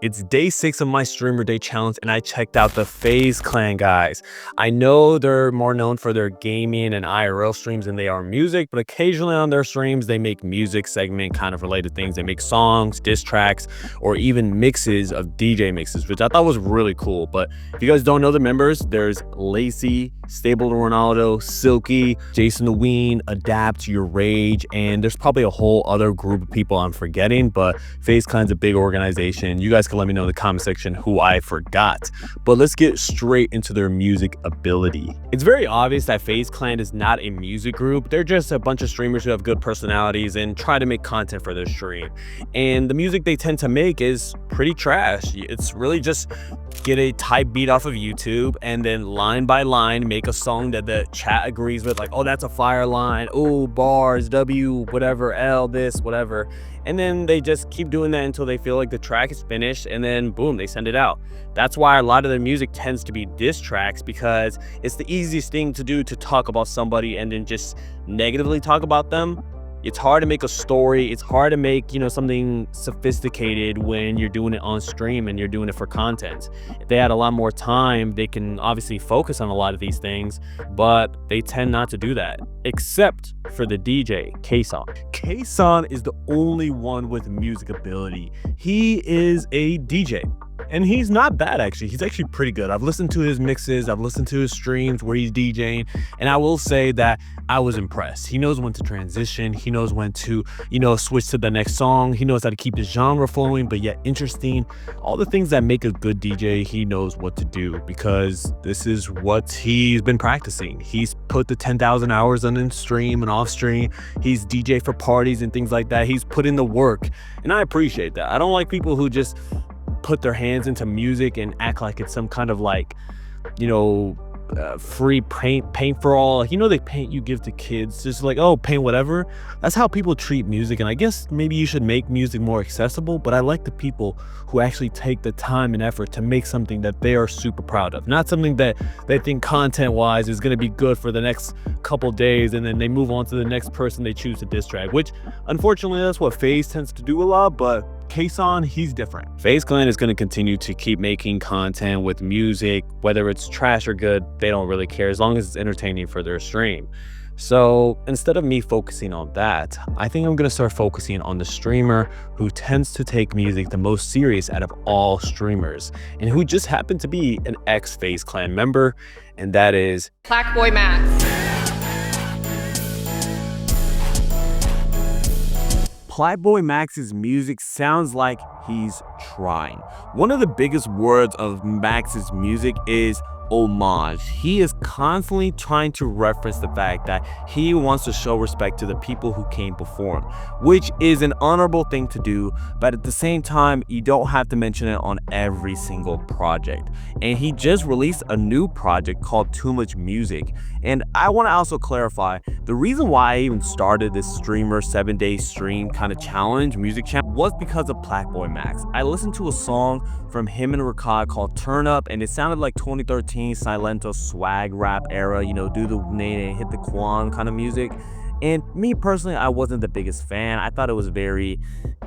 Speaker 1: It's day 6 of my streamer day challenge, and I checked out the FaZe clan, guys. I know they're more known for their gaming and IRL streams than they are music, but occasionally on their streams, they make music segment kind of related things. They make songs, diss tracks, or even mixes of DJ mixes, which I thought was really cool. But if you guys don't know the members, there's Lacey, Stable Ronaldo, Silky, Jason the Ween, Adapt, Your Rage, and there's probably a whole other group of people I'm forgetting, but FaZe clan's a big organization. You guys can let me know in the comment section who I forgot. But let's get straight into their music ability. It's very obvious that FaZe clan is not a music group. They're just a bunch of streamers who have good personalities and try to make content for their stream. And the music they tend to make is pretty trash. It's really just get a type beat off of YouTube and then line by line make a song that the chat agrees with, like, oh, that's a fire line, oh, bars, W, whatever, L, this, whatever. And then they just keep doing that until they feel like the track is finished, and then boom, they send it out. That's why a lot of their music tends to be diss tracks, because it's the easiest thing to do to talk about somebody and then just negatively talk about them. It's hard to make a story. It's hard to make, something sophisticated when you're doing it on stream and you're doing it for content. If they had a lot more time, they can obviously focus on a lot of these things, but they tend not to do that, except for the DJ, K-Son. K-Son is the only one with music ability. He is a DJ. And he's not bad, actually. He's actually pretty good. I've listened to his mixes. I've listened to his streams where he's DJing. And I will say that I was impressed. He knows when to transition. He knows when to, switch to the next song. He knows how to keep the genre flowing, but yet interesting. All the things that make a good DJ, he knows what to do, because this is what he's been practicing. He's put the 10,000 hours on stream and off stream. He's DJ for parties and things like that. He's put in the work. And I appreciate that. I don't like people who just put their hands into music and act like it's some kind of like, free paint for all. The paint you give to kids, just like, oh, paint whatever. That's how people treat music. And I guess maybe you should make music more accessible, but I like the people who actually take the time and effort to make something that they are super proud of, not something that they think content wise is going to be good for the next couple days, and then they move on to the next person they choose to diss track, which unfortunately that's what FaZe tends to do a lot. But K-Son, he's different. FaZe clan is going to continue to keep making content with music, whether it's trash or good, they don't really care, as long as it's entertaining for their stream. So instead of me focusing on that, I think I'm going to start focusing on the streamer who tends to take music the most serious out of all streamers, and who just happened to be an ex-FaZe clan member, and that is
Speaker 11: Blackboy Max.
Speaker 1: Blackboy Max's music sounds like he's trying. One of the biggest words of Max's music is homage. He is constantly trying to reference the fact that he wants to show respect to the people who came before him, which is an honorable thing to do, but at the same time, you don't have to mention it on every single project. And he just released a new project called Too Much Music. And I want to also clarify, the reason why I even started this streamer 7-day stream kind of challenge, music challenge, was because of Blackboy Max. I listened to a song from him and Rakad called Turn Up, and it sounded like 2013 2013 Silento swag rap era, you know, do the Nene hit the Quan kind of music. And me personally, I wasn't the biggest fan. I thought it was very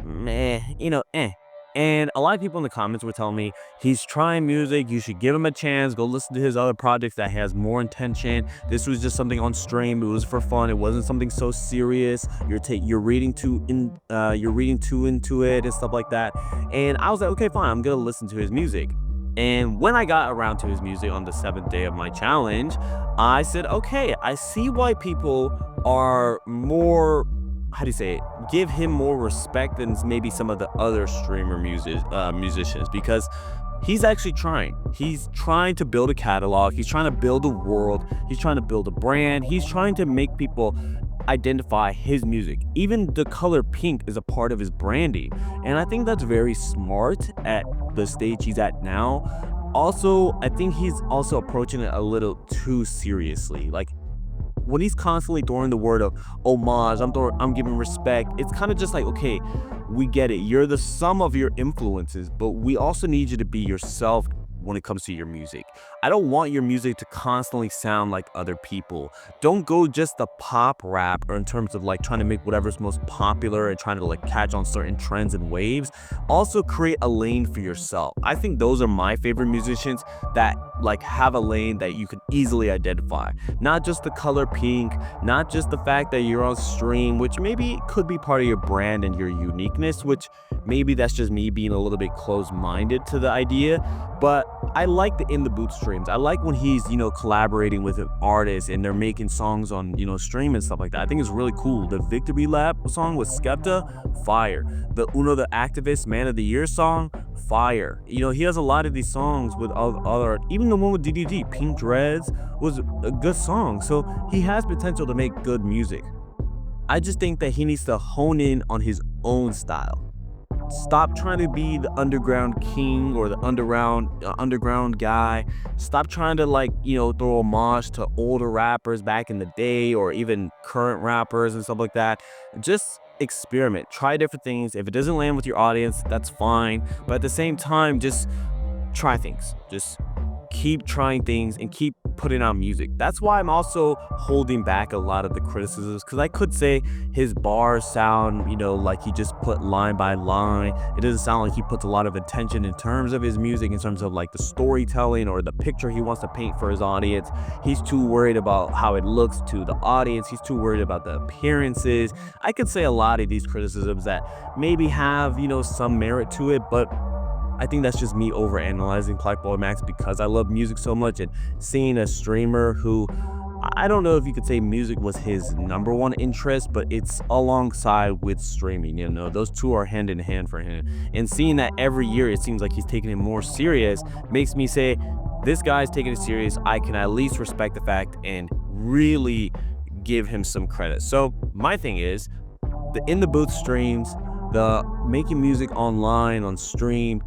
Speaker 1: meh, you know, eh. And a lot of people in the comments were telling me he's trying music, you should give him a chance, go listen to his other projects that has more intention. This was just something on stream, it was for fun, it wasn't something so serious. You're reading too into it and stuff like that. And I was like, okay, fine, I'm gonna listen to his music. And when I got around to his music on the 7th day of my challenge, I said, okay, I see why people are more, how do you say it, give him more respect than maybe some of the other streamer musicians, because he's actually trying. He's trying to build a catalog. He's trying to build a world. He's trying to build a brand. He's trying to make people identify his music. Even the color pink is a part of his branding. And I think that's very smart at the stage he's at now. Also, I think he's also approaching it a little too seriously. Like, when he's constantly throwing the word of homage, I'm giving respect, it's kind of just like, okay, we get it. You're the sum of your influences, but we also need you to be yourself when it comes to your music. I don't want your music to constantly sound like other people. Don't go just the pop rap, or in terms of like trying to make whatever's most popular and trying to like catch on certain trends and waves. Also create a lane for yourself. I think those are my favorite musicians that like have a lane that you can easily identify. Not just the color pink, not just the fact that you're on stream, which maybe could be part of your brand and your uniqueness, which maybe that's just me being a little bit closed-minded to the idea. But I like the in the booth streams. I like when he's, you know, collaborating with an artist and they're making songs on, you know, stream and stuff like that. I think it's really cool. The Victory Lap song with Skepta, fire. The Uno the Activist Man of the Year song, fire. You know, he has a lot of these songs with other, even the one with DDG, Pink Dreads, was a good song. So he has potential to make good music. I just think that he needs to hone in on his own style. Stop trying to be the underground king or the underground guy. Stop trying to, like, you know, throw homage to older rappers back in the day or even current rappers and stuff like that. Just experiment, try different things. If it doesn't land with your audience, that's fine. But at the same time, just try things. Just keep trying things and keep putting out music. That's why I'm also holding back a lot of the criticisms, because I could say his bars sound, you know, like he just put line by line. It doesn't sound like he puts a lot of attention in terms of his music, in terms of like the storytelling or the picture he wants to paint for his audience. He's too worried about how it looks to the audience. He's too worried about the appearances. I could say a lot of these criticisms that maybe have, you know, some merit to it, but I think that's just me overanalyzing Blackboy Max because I love music so much, and seeing a streamer who, I don't know if you could say music was his #1 interest, but it's alongside with streaming. You know, those two are hand in hand for him. And seeing that every year it seems like he's taking it more serious makes me say, this guy's taking it serious. I can at least respect the fact and really give him some credit. So my thing is, the in the booth streams, the making music online on stream,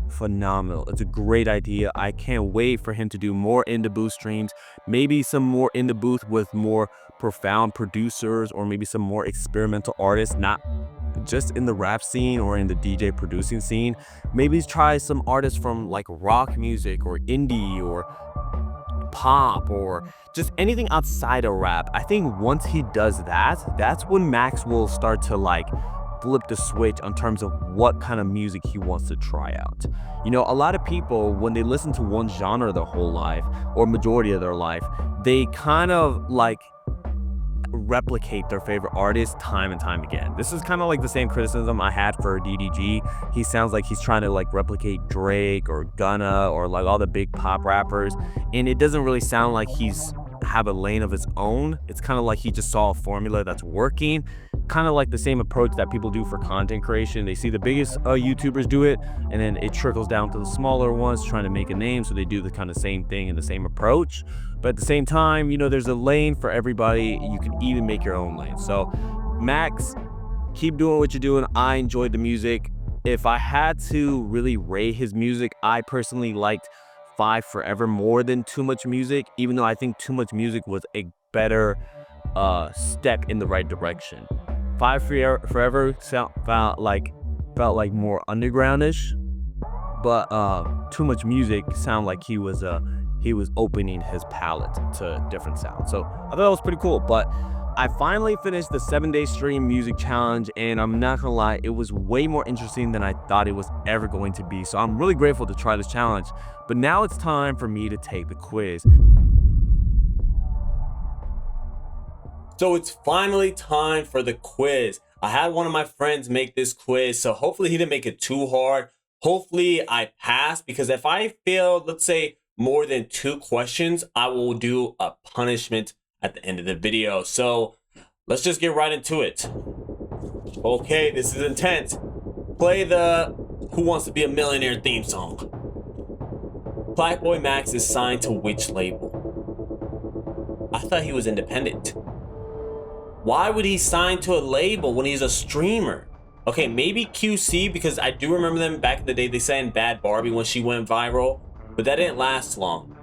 Speaker 1: phenomenal. It's a great idea. I can't wait for him to do more in the booth streams, maybe some more in the booth with more profound producers, or maybe some more experimental artists, not just in the rap scene or in the DJ producing scene. Maybe try some artists from like rock music or indie or pop or just anything outside of rap. I think once he does that, that's when Max will start to like flip the switch in terms of what kind of music he wants to try out. You know, a lot of people, when they listen to one genre their whole life or majority of their life, they kind of like replicate their favorite artist time and time again. This is kind of like the same criticism I had for DDG. He sounds like he's trying to like replicate Drake or Gunna or like all the big pop rappers, and it doesn't really sound like he's have a lane of his own. It's kind of like he just saw a formula that's working, kind of like the same approach that people do for content creation. They see the biggest YouTubers do it, and then it trickles down to the smaller ones trying to make a name, so they do the kind of same thing and the same approach. But at the same time, you know, there's a lane for everybody. You can even make your own lane. So Max, keep doing what you're doing. I enjoyed the music. If I had to really rate his music, I personally liked 5 Forever more than Too Much Music, even though I think Too Much Music was a better step in the right direction. 5 Forever felt like more undergroundish, but Too Much Music sounded like he
Speaker 11: he was opening his palette to different sounds. So I thought that was pretty cool. But I finally finished the 7-day stream music challenge, and I'm not gonna lie, it was way more interesting than I thought it was ever going to be. So I'm really grateful to try this challenge. But now it's time for me to take the quiz.
Speaker 1: So it's finally time for the quiz. I had one of my friends make this quiz, so hopefully he didn't make it too hard. Hopefully I passed, because if I fail, let's say more than 2 questions, I will do a punishment at the end of the video. So let's just get right into it. Okay, this is intense. Play the Who Wants to Be a Millionaire theme song. Blackboy Max is signed to which label? I thought he was independent. Why would he sign to a label when he's a streamer? Okay, maybe QC, because I do remember them back in the day. They sang Bad Barbie when she went viral, but that didn't last long.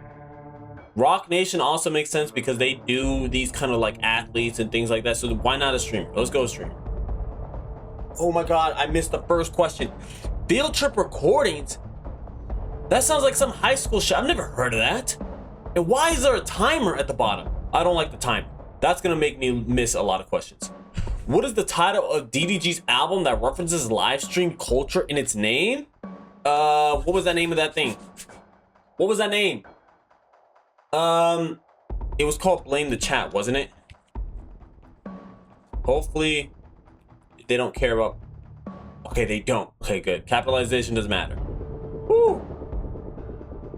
Speaker 1: Rock Nation also makes sense because they do these kind of like athletes and things like that. So why not a streamer? Let's go streamer. Oh my God, I missed the first question. Field Trip Recordings? That sounds like some high school shit. I've never heard of that. And why is there a timer at the bottom? I don't like the timer. That's gonna make me miss a lot of questions. What is the title of DDG's album that references live stream culture in its name? What was that name of that thing? What was that name? It was called Blame the Chat, wasn't it? Hopefully they don't care about... Okay, they don't. Okay, good. Capitalization doesn't matter. Woo!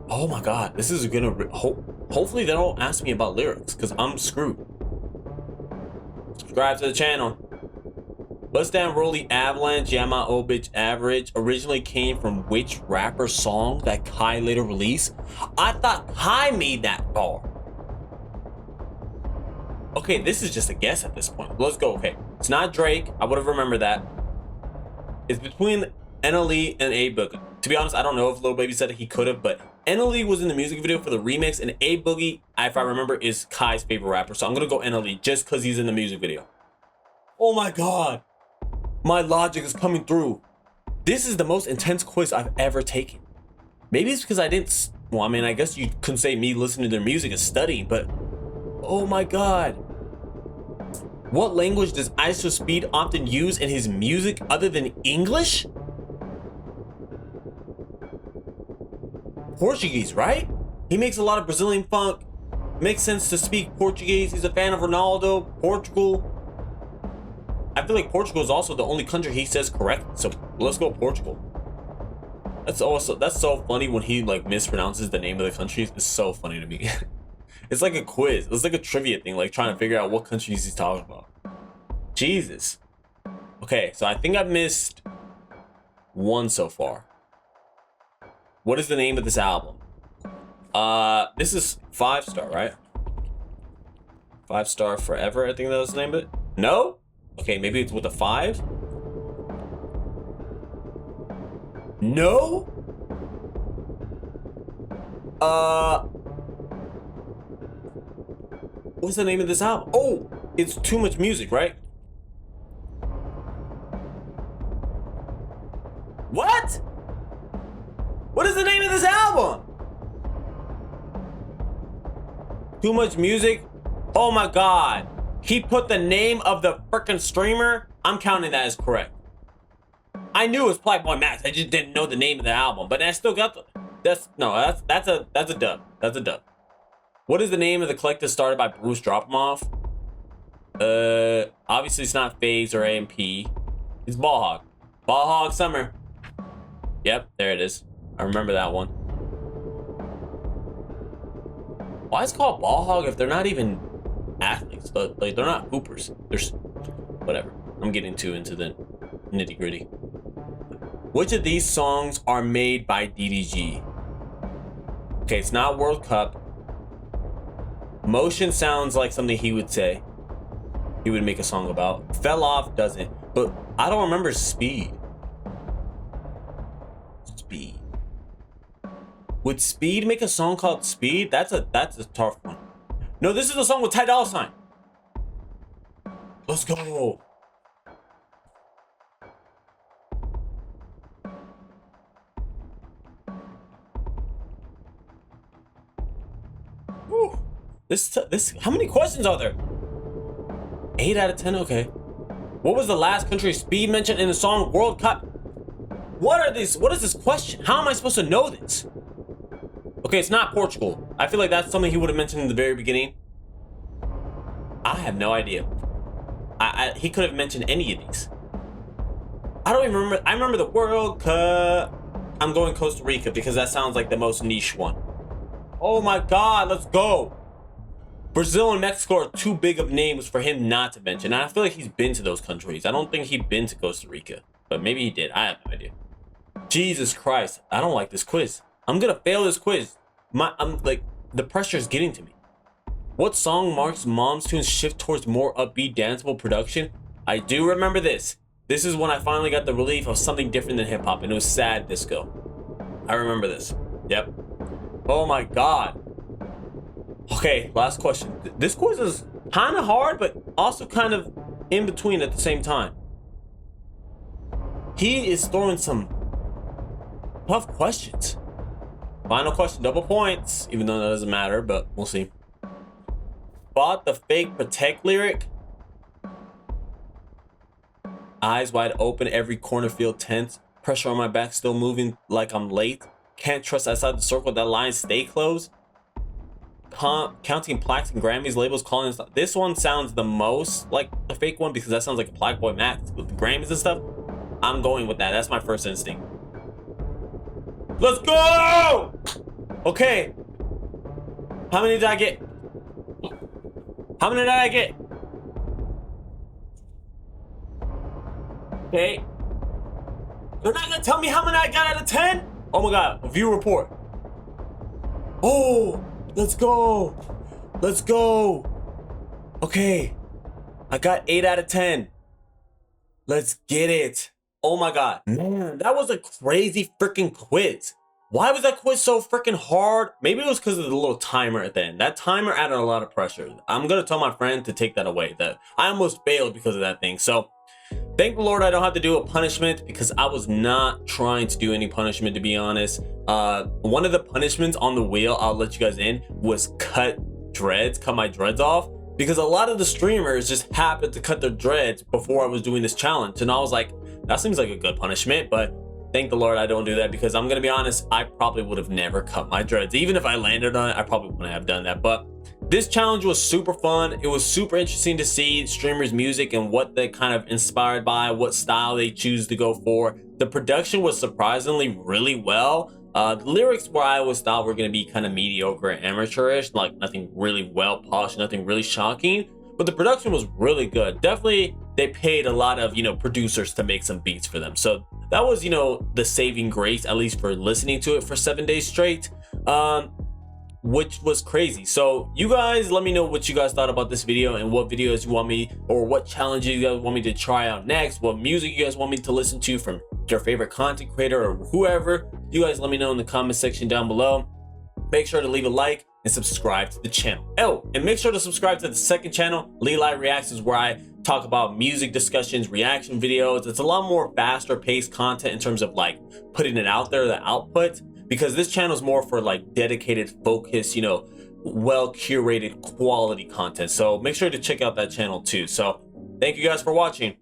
Speaker 1: Oh my God, this is gonna... Hopefully they don't ask me about lyrics, because I'm screwed. Subscribe to the channel. Bust Down Rolly Avalanche, Yeah My Old Bitch Average originally came from which rapper song that Kai later released? I thought Kai made that bar. Okay, this is just a guess at this point. Let's go. Okay, it's not Drake. I would have remembered that. It's between NLE and A Boogie. To be honest, I don't know if Lil Baby said he could have, but NLE was in the music video for the remix, and A Boogie, if I remember, is Kai's favorite rapper. So I'm gonna go NLE just because he's in the music video. Oh my God. My logic is coming through. This is the most intense quiz I've ever taken. Maybe it's because I didn't... Well, I mean, I guess you couldn't say me listening to their music is studying, but... Oh my God. What language does ISO Speed often use in his music other than English? Portuguese, right? He makes a lot of Brazilian funk. Makes sense to speak Portuguese. He's a fan of Ronaldo. Portugal. I feel like Portugal is also the only country he says correct. So let's go Portugal. That's so funny when he like mispronounces the name of the countries. It's so funny to me. It's like a quiz. It's like a trivia thing, like trying to figure out what countries he's talking about. Jesus. Okay, so I think I've missed one so far. What is the name of this album? This is 5-star, right? 5-star Forever, I think that was the name of it. No? Okay, maybe it's with a 5. No? What's the name of this album? Oh, it's Too Much Music, right? What? What is the name of this album? Too Much Music? Oh my God. He put the name of the freaking streamer. I'm counting that as correct. I knew it was Blackboy Max. I just didn't know the name of the album, but I still got the... That's a dub. That's a dub. What is the name of the collective started by Bruce Dropomoff? Obviously it's not FaZe or AMP. It's Ball Hog. Ball Hog Summer. Yep, there it is. I remember that one. Why is it called Ball Hog if they're not even athletes? Like, they're not hoopers. They're... Whatever. I'm getting too into the nitty gritty. Which of these songs are made by DDG? Okay, it's not World Cup. Motion sounds like something he would say. He would make a song about. Fell Off doesn't. But I don't remember Speed. Speed. Would Speed make a song called Speed? That's a tough one. No, this is a song with Ty Dolla $ign. Let's go.
Speaker 12: This how many questions are there? 8 out of 10. Okay. What was the last country Speed mentioned in the song World Cup? What are these? What is this question? How am I supposed to know this? Okay, it's not Portugal. I feel like that's something he would have mentioned in the very beginning. I have no idea. He could have mentioned any of these. I don't even remember. I remember the World Cup. I'm going Costa Rica because that sounds like the most niche one. Oh my God, let's go. Brazil and Mexico are too big of names for him not to mention. And I feel like he's been to those countries. I don't think he'd been to Costa Rica, but maybe he did. I have no idea. Jesus Christ, I don't like this quiz. I'm gonna fail this quiz. I'm like, the pressure is getting to me. What song marks Mom's Tunes shift towards more upbeat, danceable production? I do remember this. This is when I finally got the relief of something different than hip hop, and it was sad disco. I remember this. Yep. Oh my God. Okay, last question. This quiz is kind of hard, but also kind of in between at the same time. He is throwing some tough questions. Final question, double points, even though that doesn't matter, but we'll see. Bought the fake Protect lyric. Eyes wide open, every corner feel tense. Pressure on my back, still moving like I'm late. Can't trust outside the circle, that line stay closed. Counting plaques and Grammys, labels calling us. This one sounds the most like the fake one because that sounds like a Plaque Boy Max with the Grammys and stuff. I'm going with that. That's my first instinct. Let's go! Okay. How many did I get? How many did I get? Okay. You're not gonna tell me how many I got out of 10? Oh my God, view report. Oh, let's go. Let's go. Okay. I got 8 out of 10. Let's get it. Oh my God. Man, that was a crazy freaking quiz. Why was that quiz so freaking hard? Maybe it was because of the little timer at the end. That timer added a lot of pressure. I'm gonna tell my friend to take that away. That I almost failed because of that thing. So thank the Lord I don't have to do a punishment because I was not trying to do any punishment, to be honest. One of the punishments on the wheel, I'll let you guys in, was cut my dreads off, because a lot of the streamers just happened to cut their dreads before I was doing this challenge. And I was like, that seems like a good punishment, but thank the Lord I don't do that, because I'm gonna be honest, I probably would have never cut my dreads. Even if I landed on it, I probably wouldn't have done that. But this challenge was super fun. It was super interesting to see streamers' music and what they kind of inspired by, what style they choose to go for. The production was surprisingly really well. The lyrics where I always thought were going to be kind of mediocre and amateurish, like nothing really well polished, nothing really shocking. But the production was really good. Definitely, they paid a lot of, producers to make some beats for them. So that was, the saving grace, at least for listening to it for 7 days straight. Which was crazy. So you guys let me know what you guys thought about this video and what videos you want me, or what challenges you guys want me to try out next, what music you guys want me to listen to from your favorite content creator or whoever. You guys let me know in the comment section down below. Make sure to leave a like and subscribe to the channel. Oh, and make sure to subscribe to the second channel, Leli Reacts, is where I talk about music discussions, reaction videos. It's a lot more faster paced content in terms of like putting it out there, the output, because this channel is more for like dedicated, focused, well curated quality content. So make sure to check out that channel too. So thank you guys for watching.